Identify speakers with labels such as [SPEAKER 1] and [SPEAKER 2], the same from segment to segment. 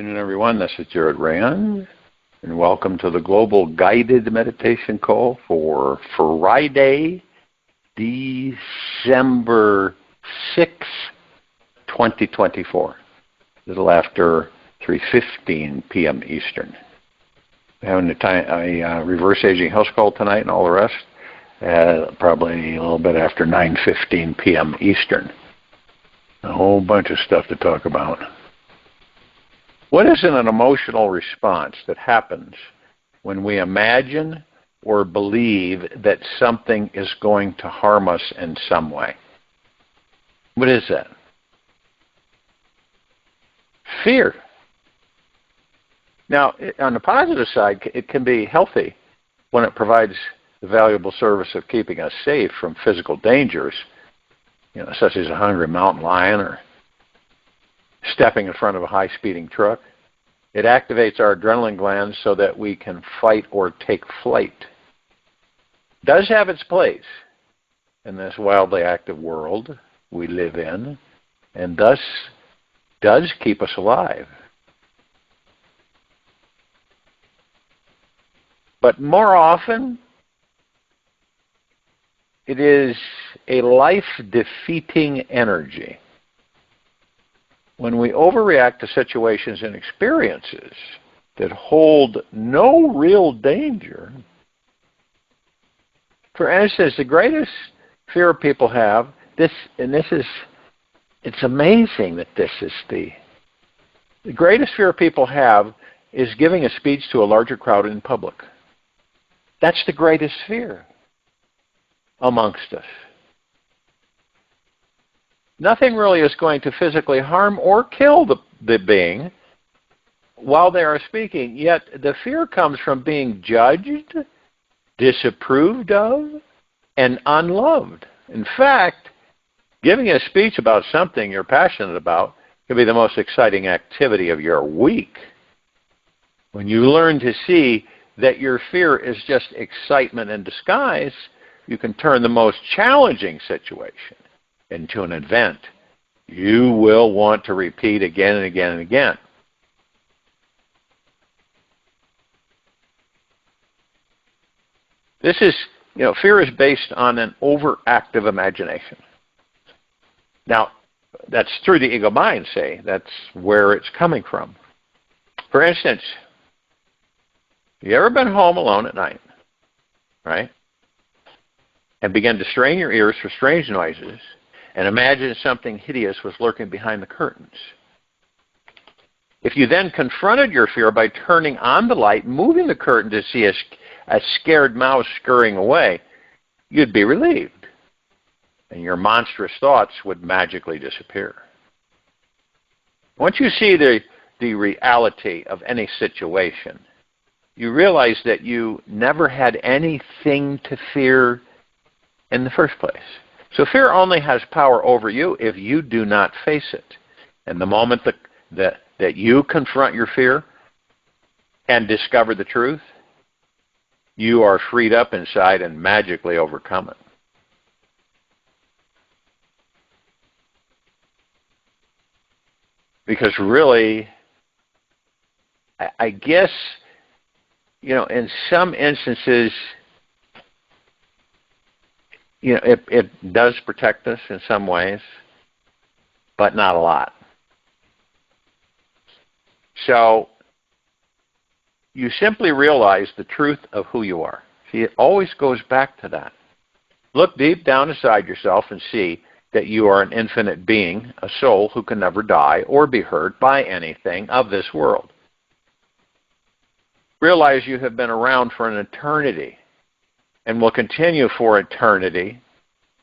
[SPEAKER 1] afternoon, everyone. This is RAND, and welcome to the Global Guided Meditation Call for Friday, December 6, 2024, a little after 3:15 p.m. Eastern. We're having a reverse aging house call tonight and all the rest, probably a little bit after 9:15 p.m. Eastern. A whole bunch of stuff to talk about. What is an emotional response that happens when we imagine or believe that something is going to harm us in some way? What is that? Fear. Now, on the positive side, it can be healthy when it provides the valuable service of keeping us safe from physical dangers, such as a hungry mountain lion or stepping in front of a high-speeding truck. It activates our adrenaline glands so that we can fight or take flight. It does have its place in this wildly active world we live in, and thus does keep us alive. But more often, it is a life-defeating energy. When we overreact to situations and experiences that hold no real danger. For instance, the greatest fear people have, it's amazing that this is the greatest fear people have is giving a speech to a larger crowd in public. That's the greatest fear amongst us. Nothing really is going to physically harm or kill the being while they are speaking, yet the fear comes from being judged, disapproved of, and unloved. In fact, giving a speech about something you're passionate about can be the most exciting activity of your week. When you learn to see that your fear is just excitement in disguise, you can turn the most challenging situation into an event you will want to repeat again and again and again. This is, fear is based on an overactive imagination. Now, that's through the ego mind, say. That's where it's coming from. For instance, you ever been home alone at night, right? And begin to strain your ears for strange noises, and imagine something hideous was lurking behind the curtains. If you then confronted your fear by turning on the light, moving the curtain to see a scared mouse scurrying away, you'd be relieved, and your monstrous thoughts would magically disappear. Once you see the reality of any situation, you realize that you never had anything to fear in the first place. So fear only has power over you if you do not face it. And the moment that you confront your fear and discover the truth, you are freed up inside and magically overcome it. Because really, I guess, in some instances, it does protect us in some ways, but not a lot. So you simply realize the truth of who you are. See, it always goes back to that. Look deep down inside yourself and see that you are an infinite being, a soul who can never die or be hurt by anything of this world. Realize you have been around for an eternity and will continue for eternity.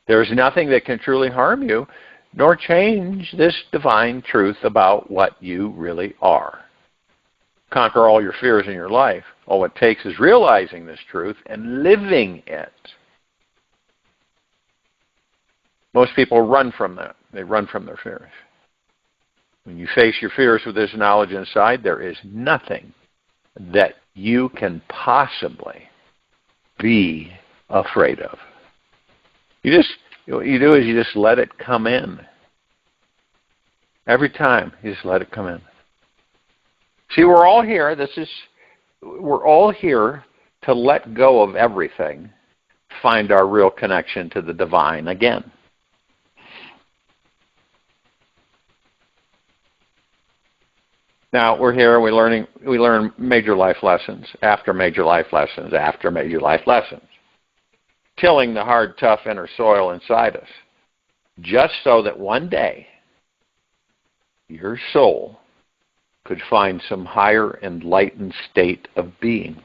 [SPEAKER 1] There is nothing that can truly harm you, nor change this divine truth about what you really are. Conquer all your fears in your life. All it takes is realizing this truth and living it. Most people run from that. They run from their fears. When you face your fears with this knowledge inside, there is nothing that you can possibly be afraid of. What you do is you just let it come in. Every time, you just let it come in. See, we're all here. We're all here to let go of everything, find our real connection to the divine again. Now, we're here, we learn major life lessons, after major life lessons, after major life lessons, tilling the hard, tough inner soil inside us, just so that one day your soul could find some higher enlightened state of being.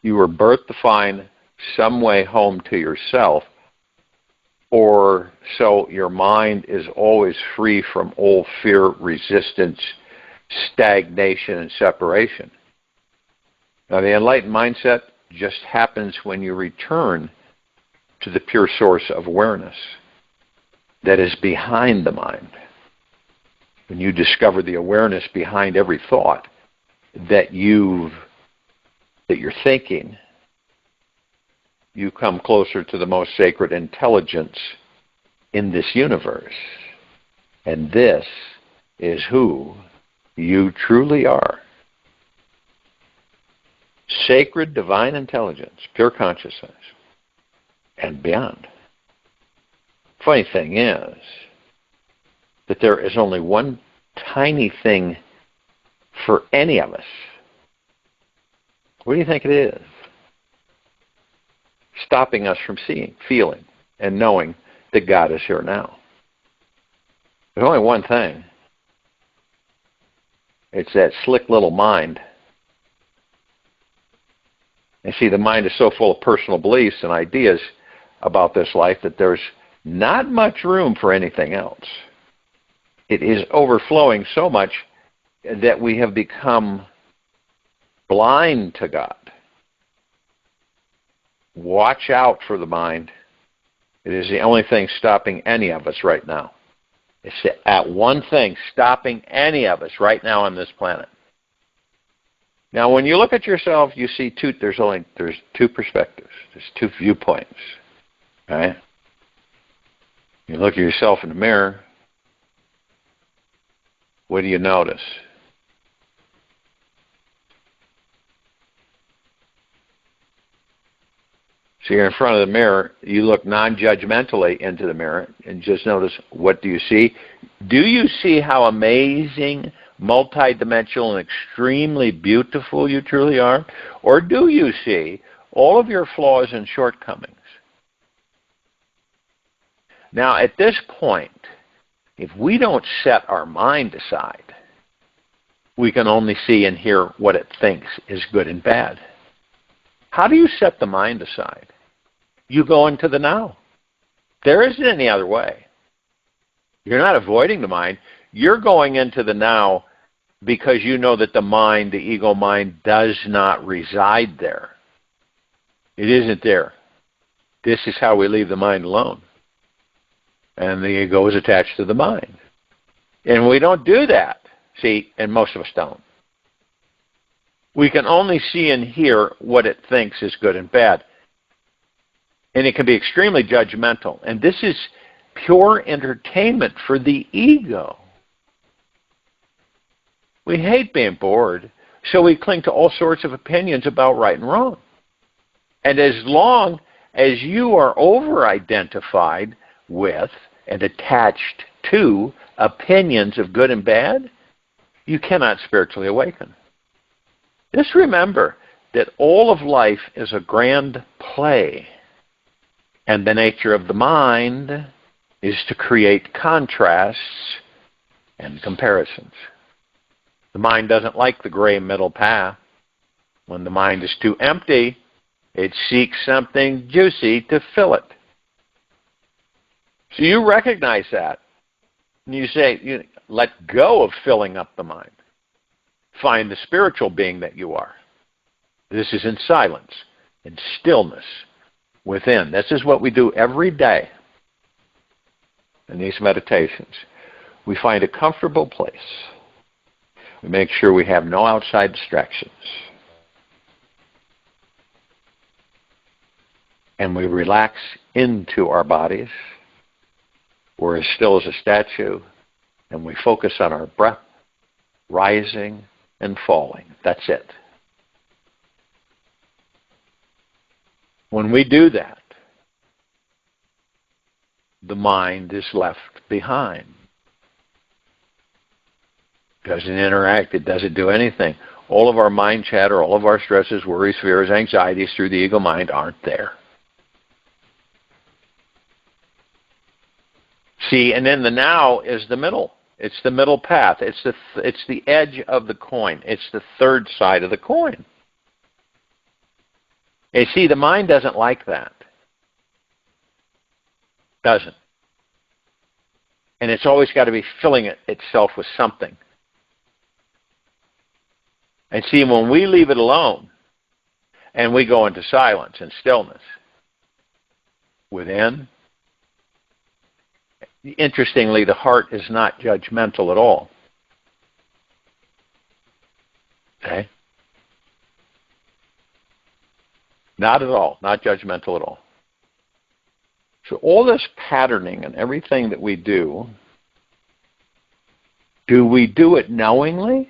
[SPEAKER 1] You were birthed to find some way home to yourself, or so your mind is always free from old fear, resistance, stagnation, and separation. Now, the enlightened mindset just happens when you return to the pure source of awareness that is behind the mind. When you discover the awareness behind every thought that you're thinking, you come closer to the most sacred intelligence in this universe. And this is who you truly are. Sacred divine intelligence, pure consciousness, and beyond. Funny thing is that there is only one tiny thing for any of us. What do you think it is? Stopping us from seeing, feeling, and knowing that God is here now. There's only one thing. It's that slick little mind. And see, the mind is so full of personal beliefs and ideas about this life that there's not much room for anything else. It is overflowing so much that we have become blind to God. Watch out for the mind. It is the only thing stopping any of us right now. It's that one thing stopping any of us right now on this planet. Now, when you look at yourself, you see there's two perspectives. There's two viewpoints. Right? You look at yourself in the mirror. What do you notice? So you're in front of the mirror, you look non-judgmentally into the mirror and just notice, what do you see? Do you see how amazing, multidimensional, and extremely beautiful you truly are? Or do you see all of your flaws and shortcomings? Now, at this point, if we don't set our mind aside, we can only see and hear what it thinks is good and bad. How do you set the mind aside? You go into the now. There isn't any other way. You're not avoiding the mind. You're going into the now because you know that the mind, the ego mind, does not reside there. It isn't there. This is how we leave the mind alone. And the ego is attached to the mind. And we don't do that. See, and most of us don't. We can only see and hear what it thinks is good and bad. And it can be extremely judgmental. And this is pure entertainment for the ego. We hate being bored, so we cling to all sorts of opinions about right and wrong. And as long as you are over-identified with and attached to opinions of good and bad, you cannot spiritually awaken. Just remember that all of life is a grand play. And the nature of the mind is to create contrasts and comparisons. The mind doesn't like the gray middle path. When the mind is too empty, it seeks something juicy to fill it. So you recognize that. And you say, let go of filling up the mind. Find the spiritual being that you are. This is in silence, in stillness, within. This is what we do every day in these meditations. We find a comfortable place. We make sure we have no outside distractions. And we relax into our bodies. We're as still as a statue. And we focus on our breath, rising and falling. That's it. When we do that, the mind is left behind. It doesn't interact. It doesn't do anything. All of our mind chatter, all of our stresses, worries, fears, anxieties through the ego mind aren't there. See, and then the now is the middle. It's the middle path. It's the edge of the coin. It's the third side of the coin. And see, the mind doesn't like that. Doesn't. And it's always got to be filling itself with something. And see, when we leave it alone and we go into silence and stillness within, interestingly, the heart is not judgmental at all. Okay? Not at all. Not judgmental at all. So all this patterning and everything that we do we do it knowingly?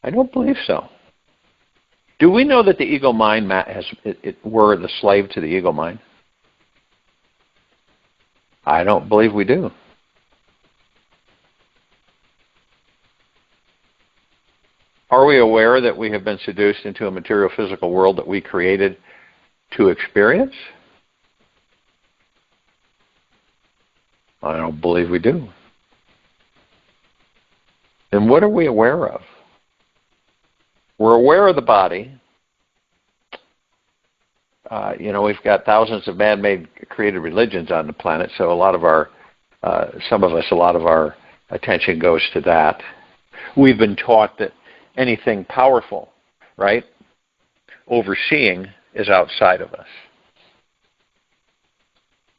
[SPEAKER 1] I don't believe so. Do we know that the ego mind we're the slave to the ego mind? I don't believe we do. Are we aware that we have been seduced into a material physical world that we created to experience? I don't believe we do. Then what are we aware of? We're aware of the body. We've got thousands of man-made created religions on the planet, so a lot of our attention goes to that. We've been taught that anything powerful, right, overseeing is outside of us.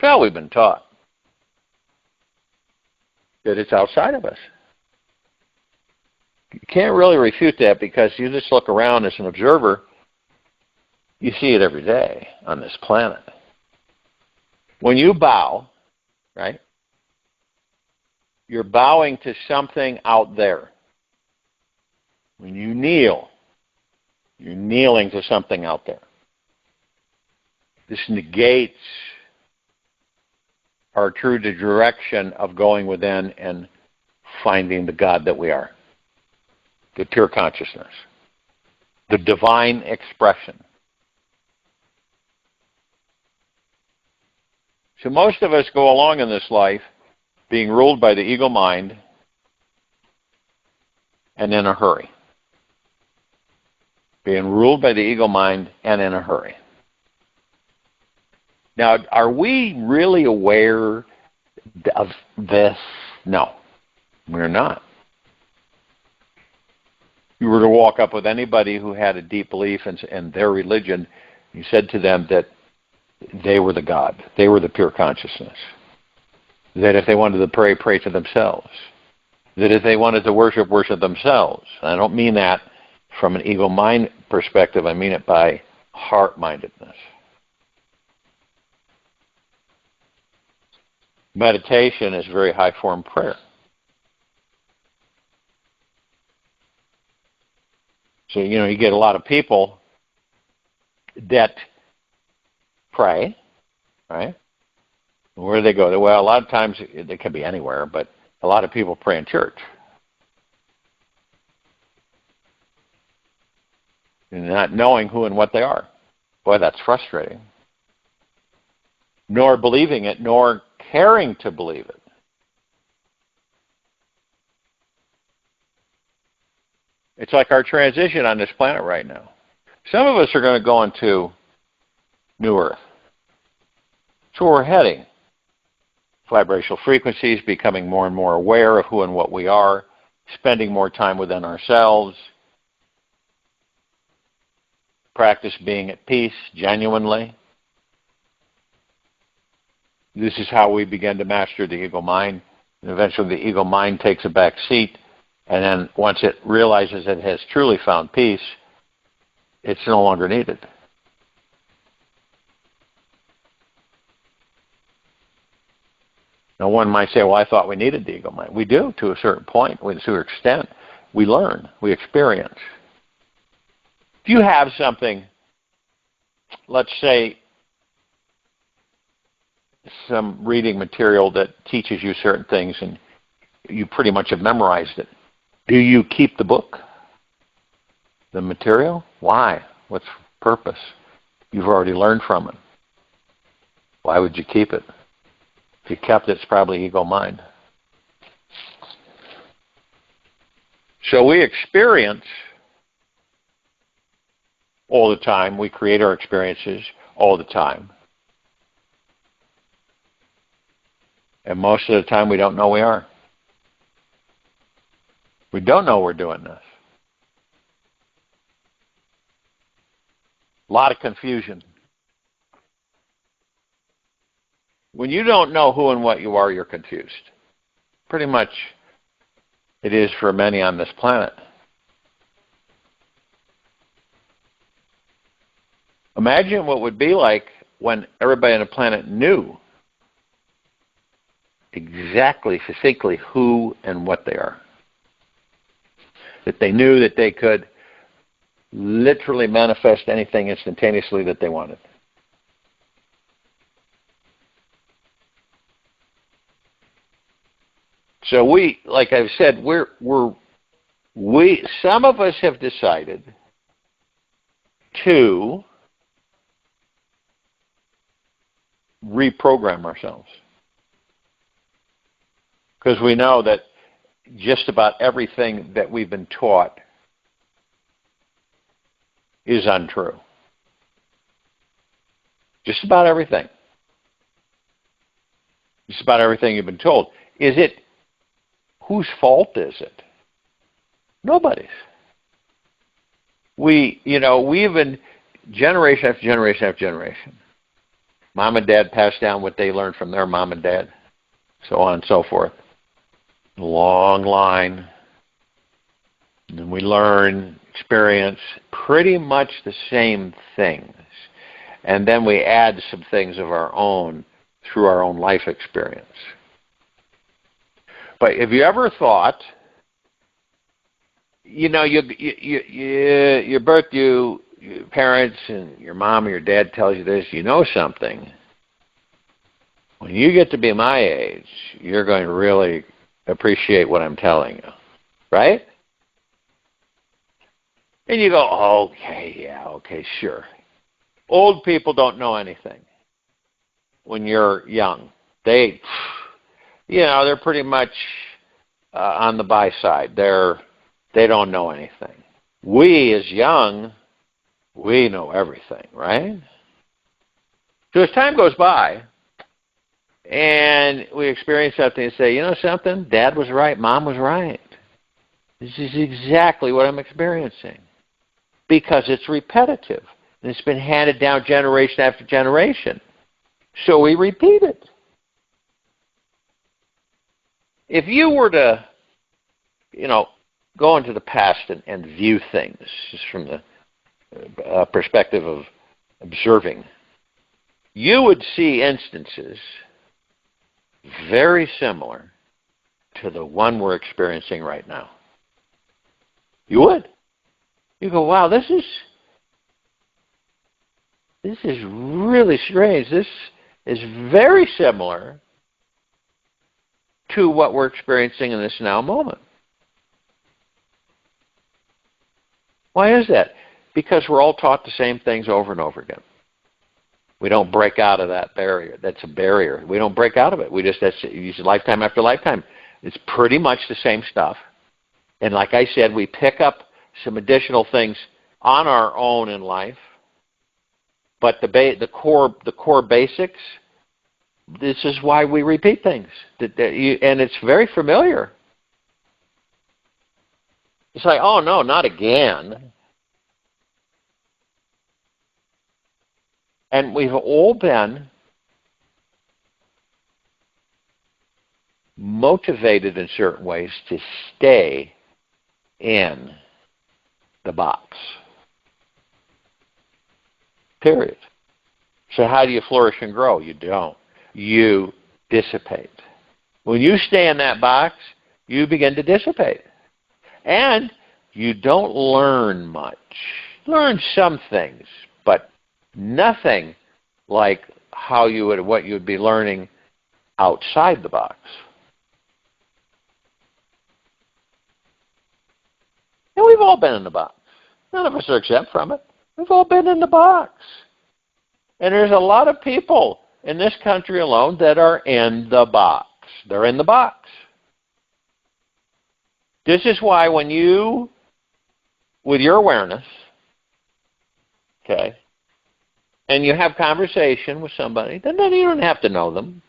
[SPEAKER 1] Well, we've been taught that it's outside of us. You can't really refute that because you just look around as an observer, you see it every day on this planet. When you bow, right, you're bowing to something out there. When you kneel, you're kneeling to something out there. This negates our true direction of going within and finding the God that we are, the pure consciousness, the divine expression. So most of us go along in this life being ruled by the ego mind and in a hurry. Being ruled by the ego mind and in a hurry. Now, are we really aware of this? No, we're not. You were to walk up with anybody who had a deep belief in their religion, you said to them that they were the God. They were the pure consciousness. That if they wanted to pray, pray to themselves. That if they wanted to worship, worship themselves. I don't mean that from an ego-mind perspective. I mean it by heart-mindedness. Meditation is very high-form prayer. So, you get a lot of people that pray, right? Where do they go? Well, a lot of times it can be anywhere, but a lot of people pray in church. And not knowing who and what they are. Boy, that's frustrating. Nor believing it, nor caring to believe it. It's like our transition on this planet right now. Some of us are going to go into New Earth. So we're heading. Vibrational frequencies, becoming more and more aware of who and what we are, spending more time within ourselves, practice being at peace genuinely. This is how we begin to master the ego mind. And eventually the ego mind takes a back seat. And then once it realizes it has truly found peace, it's no longer needed. Now one might say, well, I thought we needed the ego mind. We do to a certain point, to a certain extent. We learn, we experience. If you have something, let's say some reading material that teaches you certain things and you pretty much have memorized it, do you keep the book, the material? Why? What's the purpose? You've already learned from it. Why would you keep it? If you kept it, it's probably ego mind. So we experience all the time. We create our experiences all the time. And most of the time we don't know we are. We don't know we're doing this. A lot of confusion. When you don't know who and what you are, you're confused. Pretty much it is for many on this planet. Imagine what it would be like when everybody on the planet knew exactly, succinctly who and what they are. That they knew that they could literally manifest anything instantaneously that they wanted. So we, like I've said, some of us have decided to reprogram ourselves. Because we know that just about everything that we've been taught is untrue. Just about everything. Just about everything you've been told. Is it, whose fault is it? Nobody's. We've been generation after generation after generation. Mom and dad passed down what they learned from their mom and dad, so on and so forth. Long line. And we learn, experience pretty much the same things. And then we add some things of our own through our own life experience. But have you ever thought, your parents and your mom or your dad tells you this, you know something. When you get to be my age, you're going to really appreciate what I'm telling you. Right? And you go, okay, sure. Old people don't know anything when you're young. They're pretty much on the buy side. They don't know anything. We, as young, we know everything, right? So as time goes by, and we experience something and say, you know something? Dad was right. Mom was right. This is exactly what I'm experiencing. Because it's repetitive. And it's been handed down generation after generation. So we repeat it. If you were to, go into the past and view things just from the perspective of observing, you would see instances very similar to the one we're experiencing right now. You would. You go, wow, this is really strange. This is very similar to what we're experiencing in this now moment. Why is that? Because we're all taught the same things over and over again. We don't break out of that barrier. That's a barrier. We don't break out of it. That's lifetime after lifetime. It's pretty much the same stuff. And like I said, we pick up some additional things on our own in life. But the core basics, this is why we repeat things. And it's very familiar. It's like, oh no, not again. And we've all been motivated in certain ways to stay in the box. Period. So how do you flourish and grow? You don't. You dissipate. When you stay in that box, you begin to dissipate. And you don't learn much. Learn some things, but nothing like what you would be learning outside the box. And we've all been in the box. None of us are exempt from it. We've all been in the box. And there's a lot of people in this country alone that are in the box. They're in the box. This is why when you, with your awareness, okay, and you have conversation with somebody, then you don't have to know them,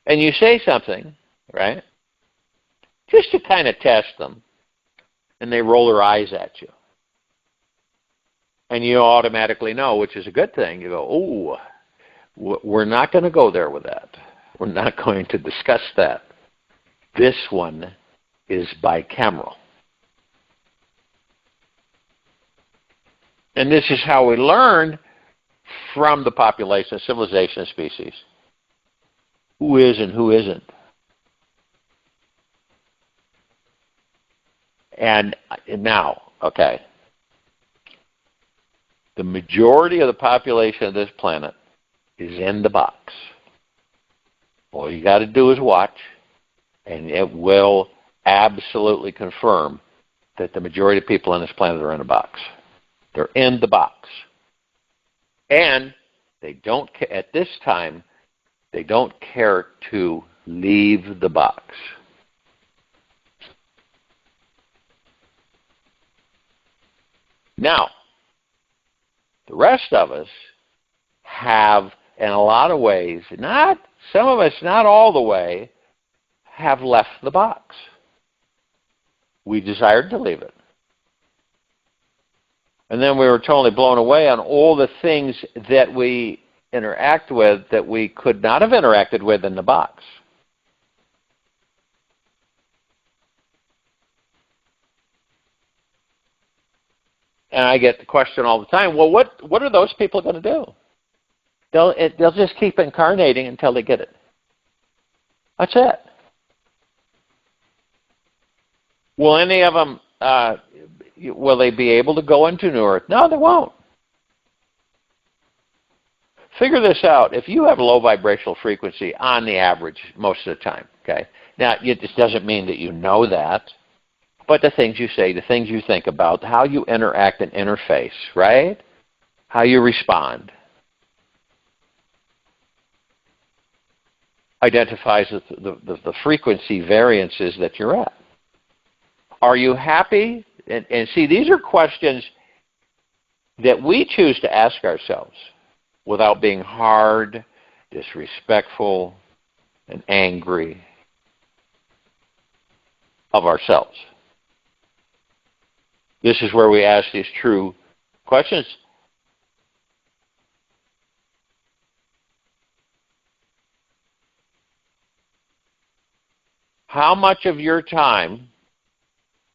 [SPEAKER 1] and you say something, right, just to kind of test them, and they roll their eyes at you. And you automatically know, which is a good thing. You go, oh, we're not going to go there with that. We're not going to discuss that. This one is bicameral. And this is how we learn from the population, civilization, species. Who is and who isn't. And now, okay, the majority of the population of this planet is in the box. All you got to do is watch, and it will absolutely confirm that the majority of people on this planet are in a box. They're in the box. And they don't, at this time, they don't care to leave the box. Now, the rest of us have, in a lot of ways, some of us, not all the way, have left the box. We desired to leave it. And then we were totally blown away on all the things that we interact with that we could not have interacted with in the box. And I get the question all the time, well, what are those people going to do? They'll just keep incarnating until they get it. That's it. Will any of them, will they be able to go into New Earth? No, they won't. Figure this out. If you have low vibrational frequency on the average most of the time, okay? Now, this doesn't mean that you know that, but the things you say, the things you think about, how you interact and interface, right? How you respond, identifies the frequency variances that you're at. Are you happy? And see, these are questions that we choose to ask ourselves without being hard, disrespectful, and angry of ourselves. This is where we ask these true questions. How much of your time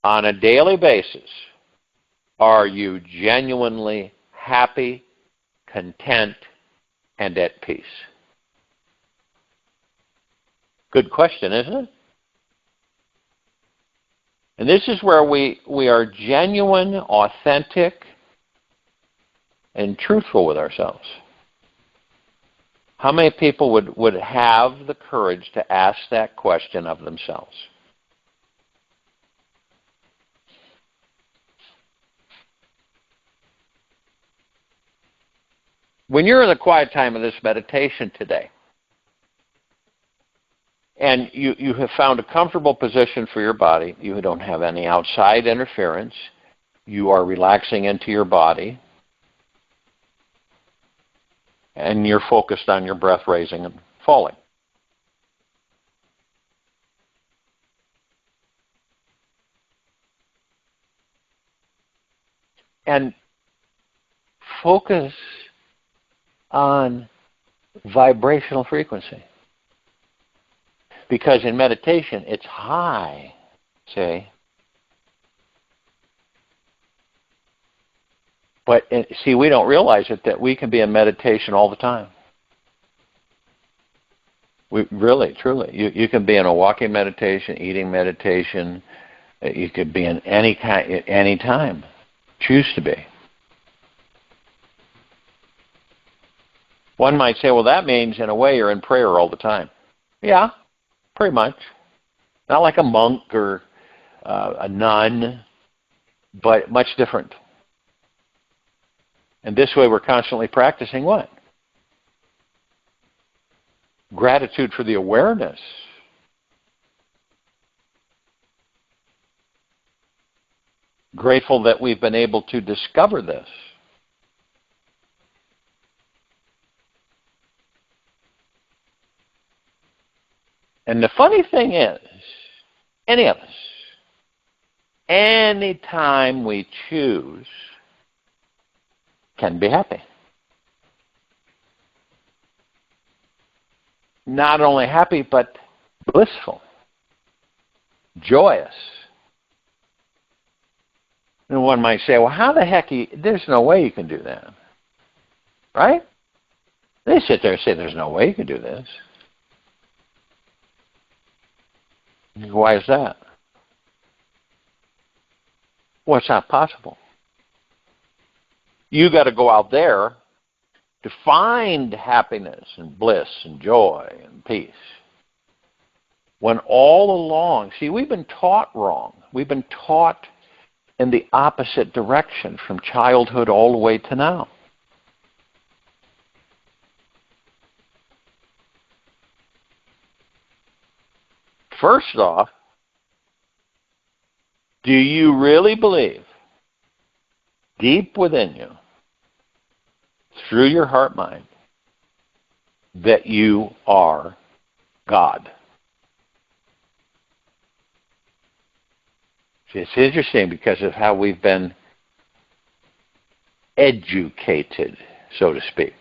[SPEAKER 1] on a daily basis are you genuinely happy, content, and at peace? Good question, isn't it? And this is where we are genuine, authentic, and truthful with ourselves. How many people would have the courage to ask that question of themselves? When you're in the quiet time of this meditation today, and you have found a comfortable position for your body, you don't have any outside interference, you are relaxing into your body, and you're focused on your breath raising and falling. And focus on vibrational frequency. Because in meditation, it's high, see? But see, we don't realize it, that we can be in meditation all the time. Really, truly. You can be in a walking meditation, eating meditation. You could be in any time. Choose to be. One might say, well, that means in a way you're in prayer all the time. Yeah, pretty much. Not like a monk or a nun, but much different. And this way we're constantly practicing what? Gratitude for the awareness. Grateful that we've been able to discover this. And the funny thing is, any of us, anytime we choose, can be happy. Not only happy, but blissful, joyous. And one might say, well, how the heck, there's no way you can do that. Right? They sit there and say, there's no way you can do this. Why is that? Well, it's not possible. You got to go out there to find happiness and bliss and joy and peace. When all along, see, we've been taught wrong. We've been taught in the opposite direction from childhood all the way to now. First off, do you really believe, deep within you, through your heart-mind, that you are God? See, it's interesting because of how we've been educated, so to speak.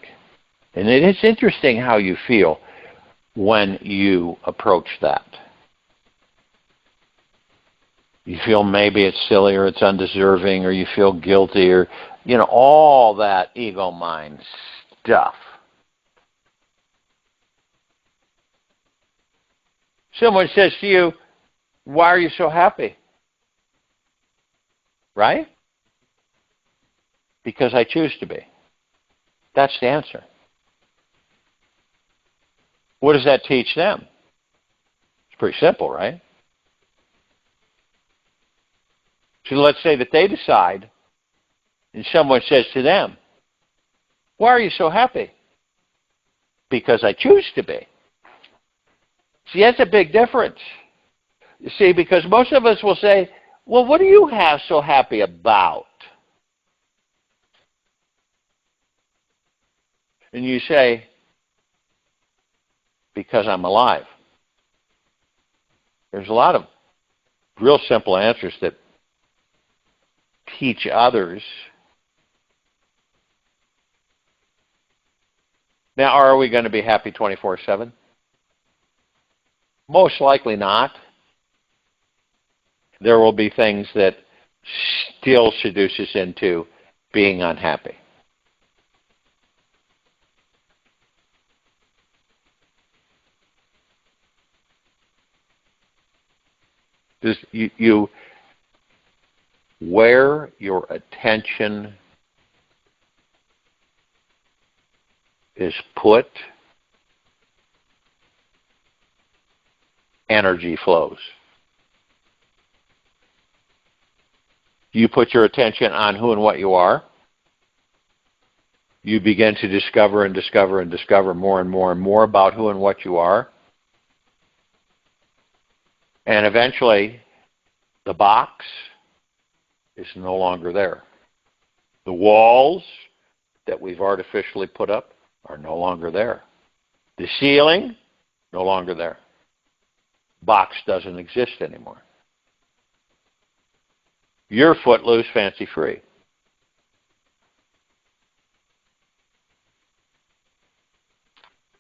[SPEAKER 1] And it's interesting how you feel when you approach that. You feel maybe it's silly or it's undeserving or you feel guilty or, all that ego mind stuff. Someone says to you, why are you so happy? Right? Because I choose to be. That's the answer. What does that teach them? It's pretty simple, right? So let's say that they decide, and someone says to them, why are you so happy? Because I choose to be. See, that's a big difference. You see, because most of us will say, well, what do you have so happy about? And you say, because I'm alive. There's a lot of real simple answers that teach others. Now, are we going to be happy 24/7? Most likely not. There will be things that still seduce us into being unhappy. Where your attention is put, energy flows. You put your attention on who and what you are, you begin to discover and discover and discover more and more and more about who and what you are. And eventually, the box is no longer there. The walls that we've artificially put up are no longer there. The ceiling, no longer there. Box doesn't exist anymore. You're footloose, fancy-free.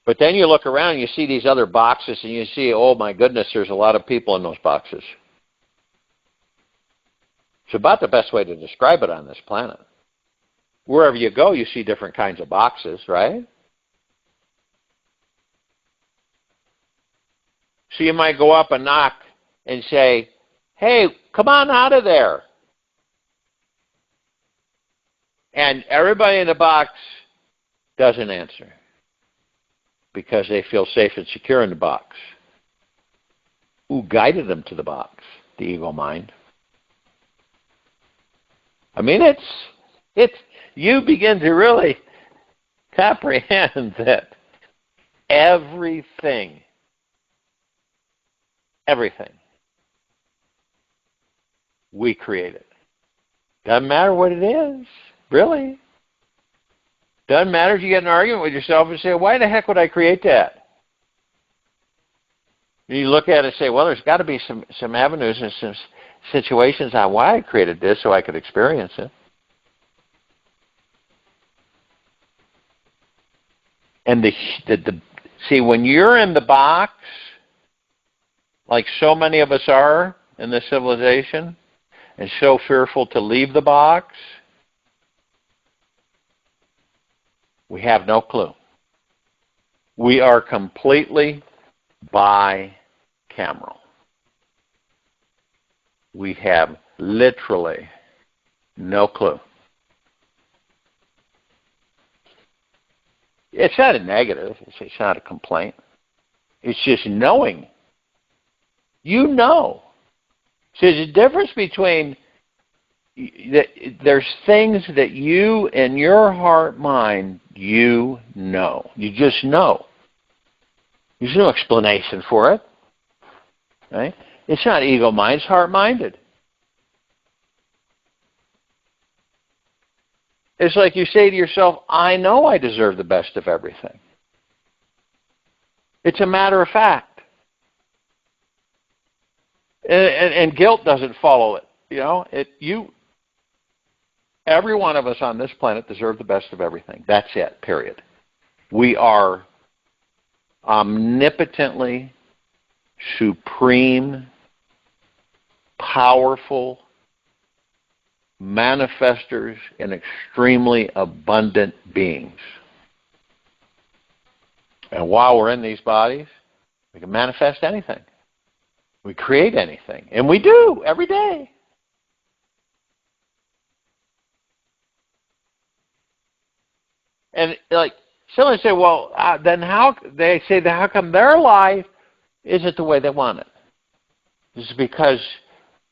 [SPEAKER 1] But then you look around and you see these other boxes and you see, oh my goodness, there's a lot of people in those boxes. It's about the best way to describe it on this planet. Wherever you go, you see different kinds of boxes, right? So you might go up and knock and say, hey, come on out of there. And everybody in the box doesn't answer because they feel safe and secure in the box. Who guided them to the box? The ego mind. I mean, you begin to really comprehend that everything we created. Doesn't matter what it is, really. Doesn't matter if you get in an argument with yourself and say, why the heck would I create that? You look at it and say, well, there's got to be some avenues and some situations on why I created this so I could experience it. And see, when you're in the box, like so many of us are in this civilization, and so fearful to leave the box, we have no clue. We are completely bicameral. We have literally no clue. It's not a negative. It's not a complaint. It's just knowing. You know. So there's a difference between, there's things that you, in your heart mind, you know. You just know. There's no explanation for it. Right? It's not ego mind, it's heart-minded. It's like you say to yourself, I know I deserve the best of everything. It's a matter of fact. And guilt doesn't follow it. You know, every one of us on this planet deserve the best of everything. That's it, period. We are omnipotently, supreme, powerful manifestors and extremely abundant beings. And while we're in these bodies, we can manifest anything. We create anything. And we do every day. And like someone say, well, then how come their life isn't the way they want it? This is because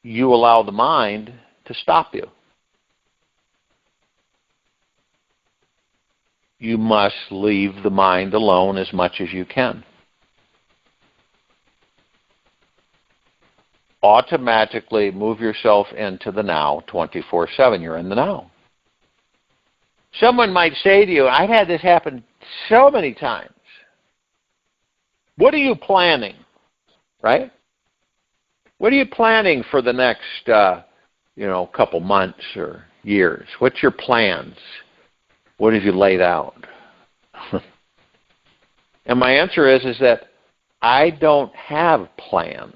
[SPEAKER 1] you allow the mind to stop you. You must leave the mind alone as much as you can. Automatically move yourself into the now 24/7. You're in the now. Someone might say to you, I've had this happen so many times. What are you planning? Right? What are you planning for the next, couple months or years? What's your plans? What have you laid out? And my answer is that I don't have plans.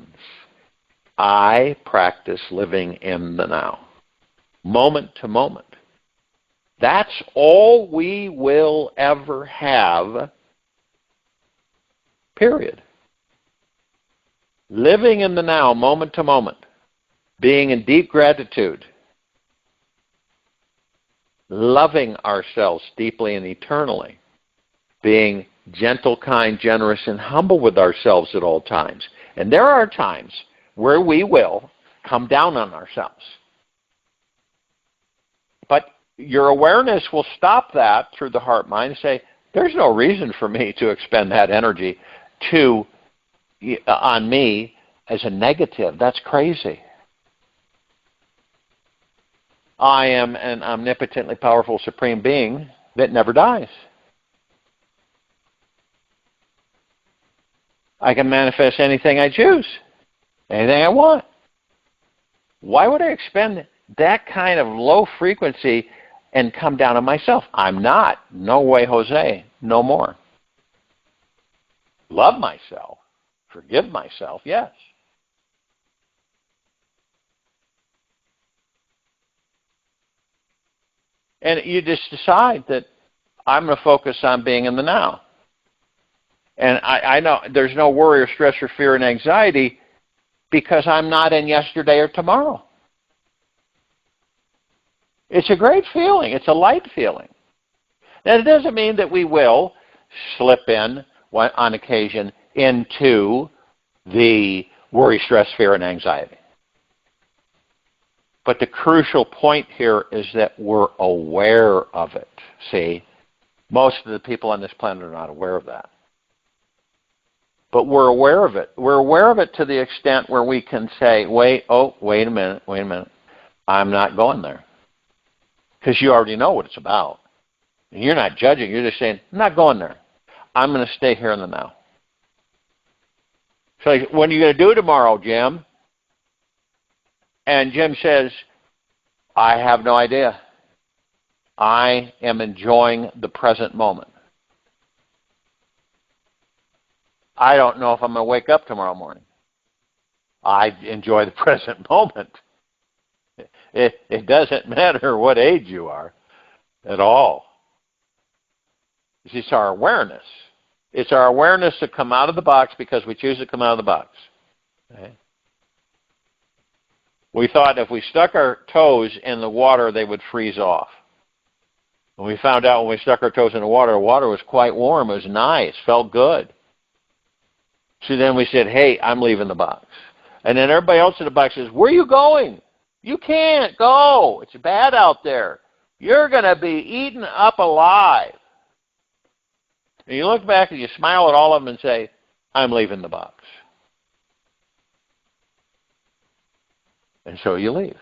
[SPEAKER 1] I practice living in the now, moment to moment. That's all we will ever have, period. Living in the now, moment to moment, being in deep gratitude, loving ourselves deeply and eternally, being gentle, kind, generous, and humble with ourselves at all times. And there are times where we will come down on ourselves. But your awareness will stop that through the heart mind and say, there's no reason for me to expend that energy on me as a negative. That's crazy. I am an omnipotently powerful supreme being that never dies. I can manifest anything I choose. Anything I want. Why would I expend that kind of low frequency and come down on myself? I'm not. No way, Jose. No more. Love myself. Forgive myself. Yes. And you just decide that I'm going to focus on being in the now. And I know there's no worry or stress or fear and anxiety because I'm not in yesterday or tomorrow. It's a great feeling. It's a light feeling. Now, it doesn't mean that we will slip in, on occasion, into the worry, stress, fear, and anxiety. But the crucial point here is that we're aware of it. See, most of the people on this planet are not aware of that. But we're aware of it. We're aware of it to the extent where we can say, wait a minute. I'm not going there. Because you already know what it's about. And you're not judging. You're just saying, I'm not going there. I'm going to stay here in the now. So when are you going to do tomorrow, Jim? And Jim says, I have no idea. I am enjoying the present moment. I don't know if I'm going to wake up tomorrow morning. I enjoy the present moment. It doesn't matter what age you are at all. It's just our awareness. It's our awareness to come out of the box because we choose to come out of the box. Okay? We thought if we stuck our toes in the water, they would freeze off. And we found out when we stuck our toes in the water was quite warm. It was nice, felt good. So then we said, hey, I'm leaving the box. And then everybody else in the box says, where are you going? You can't go. It's bad out there. You're going to be eaten up alive. And you look back and you smile at all of them and say, I'm leaving the box. And so you leave.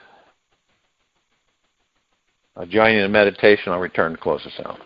[SPEAKER 1] I'll join you in meditation. I'll return to close this out.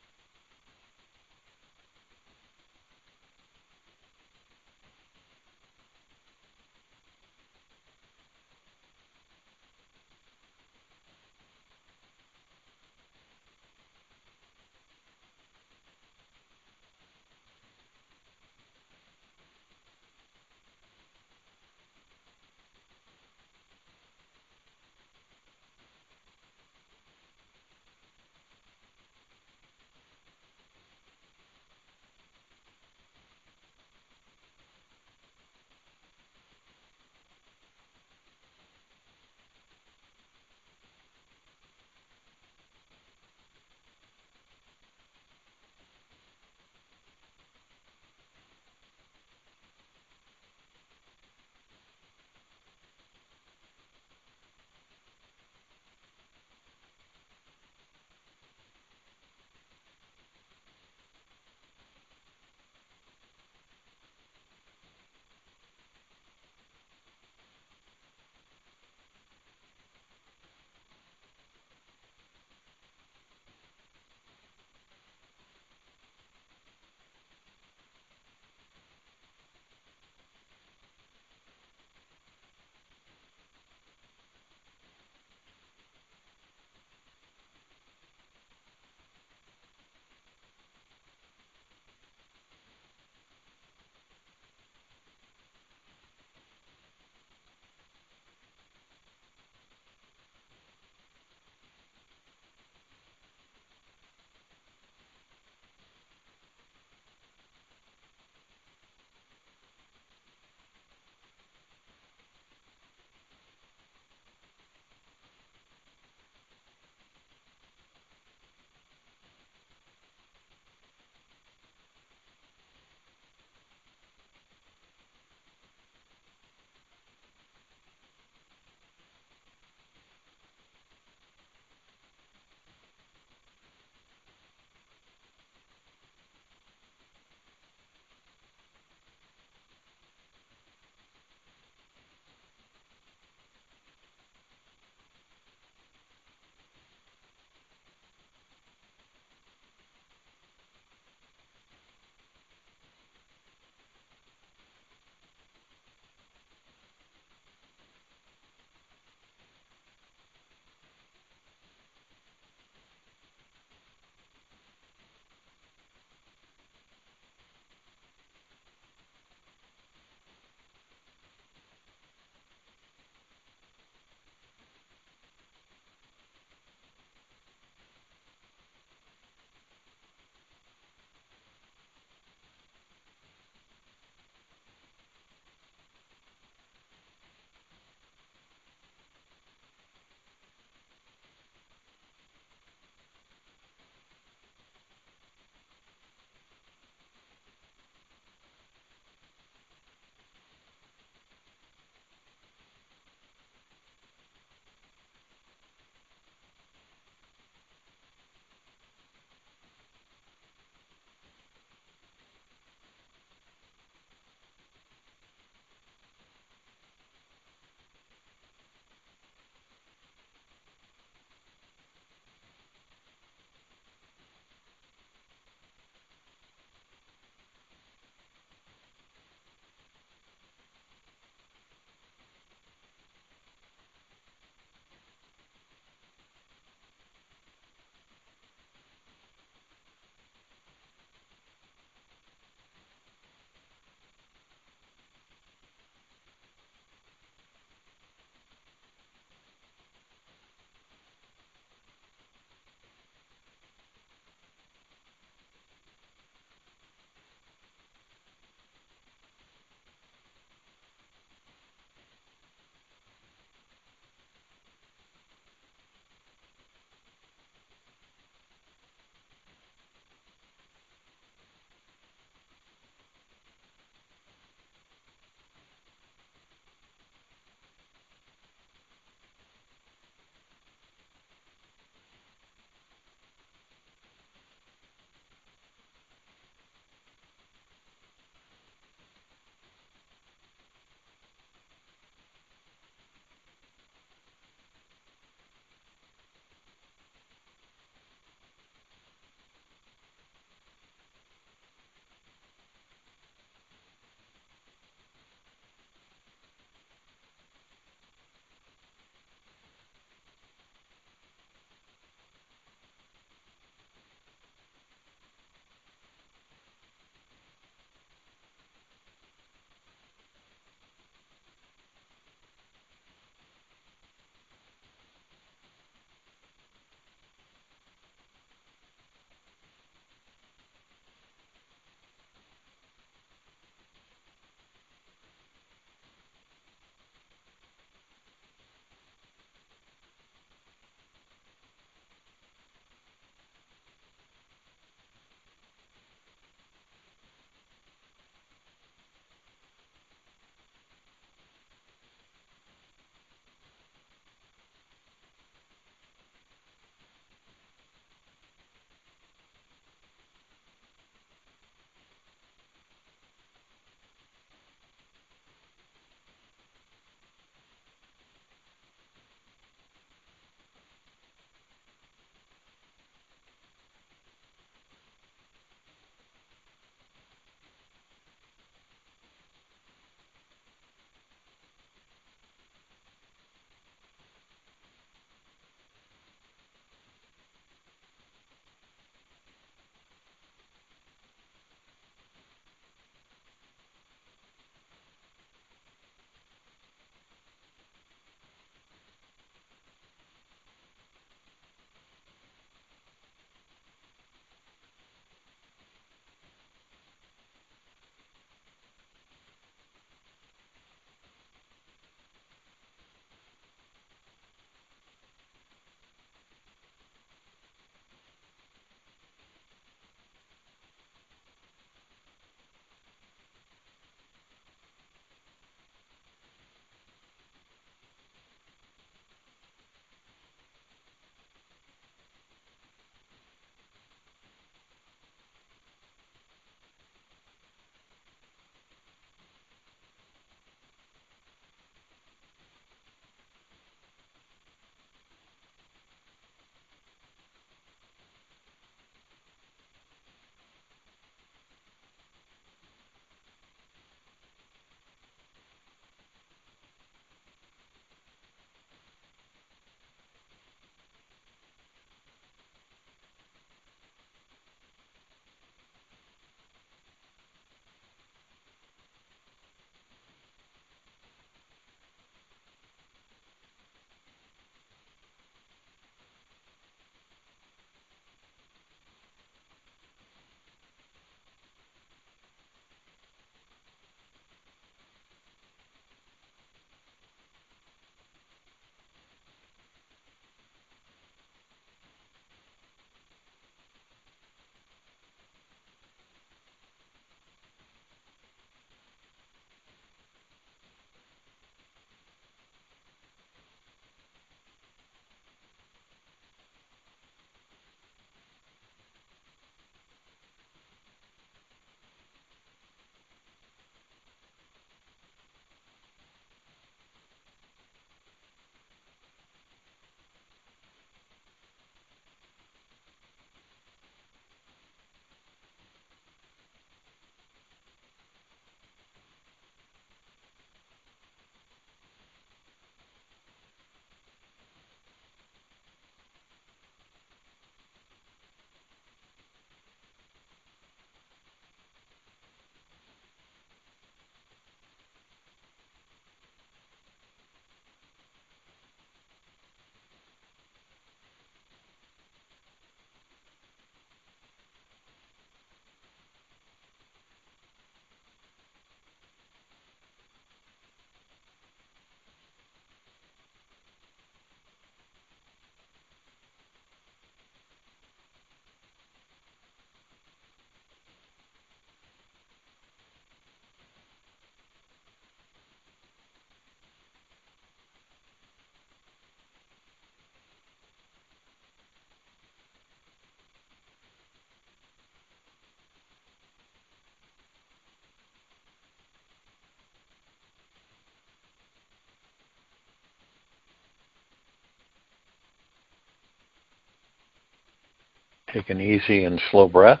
[SPEAKER 1] Take an easy and slow breath.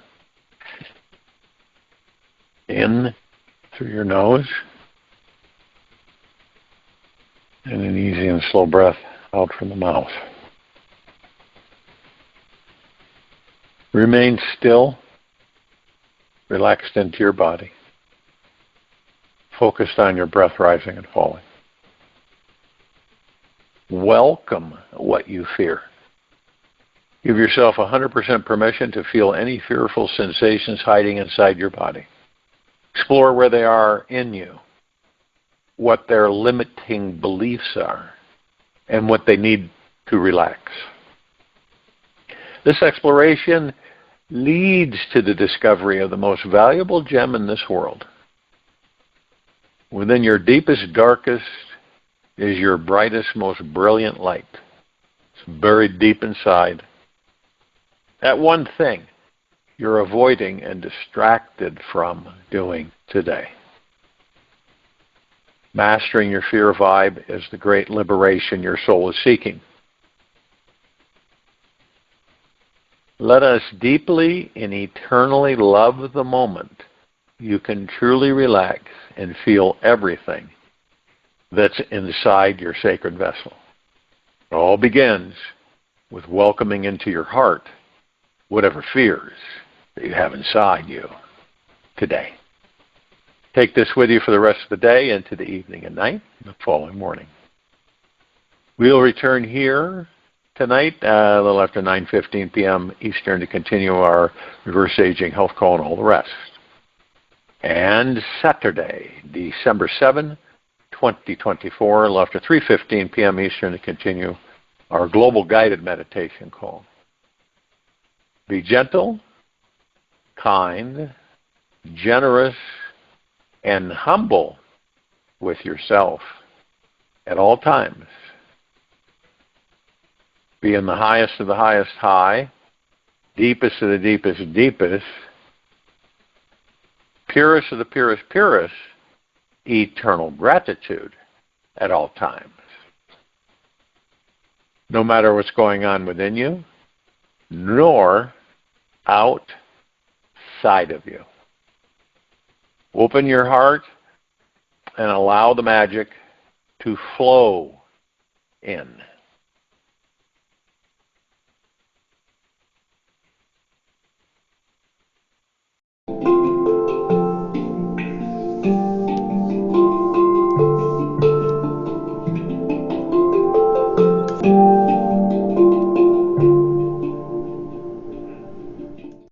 [SPEAKER 1] In through your nose. And an easy and slow breath out from the mouth. Remain still, relaxed into your body, focused on your breath rising and falling. Welcome what you fear. Give yourself 100% permission to feel any fearful sensations hiding inside your body. Explore where they are in you, what their limiting beliefs are, and what they need to relax. This exploration leads to the discovery of the most valuable gem in this world. Within your deepest, darkest is your brightest, most brilliant light. It's buried deep inside. That one thing you're avoiding and distracted from doing today. Mastering your fear vibe is the great liberation your soul is seeking. Let us deeply and eternally love the moment you can truly relax and feel everything that's inside your sacred vessel. It all begins with welcoming into your heart whatever fears that you have inside you today. Take this with you for the rest of the day, into the evening and night, and the following morning. We'll return here tonight, a little after 9:15 p.m. Eastern, to continue our reverse aging health call and all the rest. And Saturday, December 7, 2024, a little after 3:15 p.m. Eastern, to continue our global guided meditation call. Be gentle, kind, generous, and humble with yourself at all times. Be in the highest of the highest high, deepest of the deepest deepest, purest of the purest purest, eternal gratitude at all times. No matter what's going on within you, nor outside of you. Open your heart and allow the magic to flow in.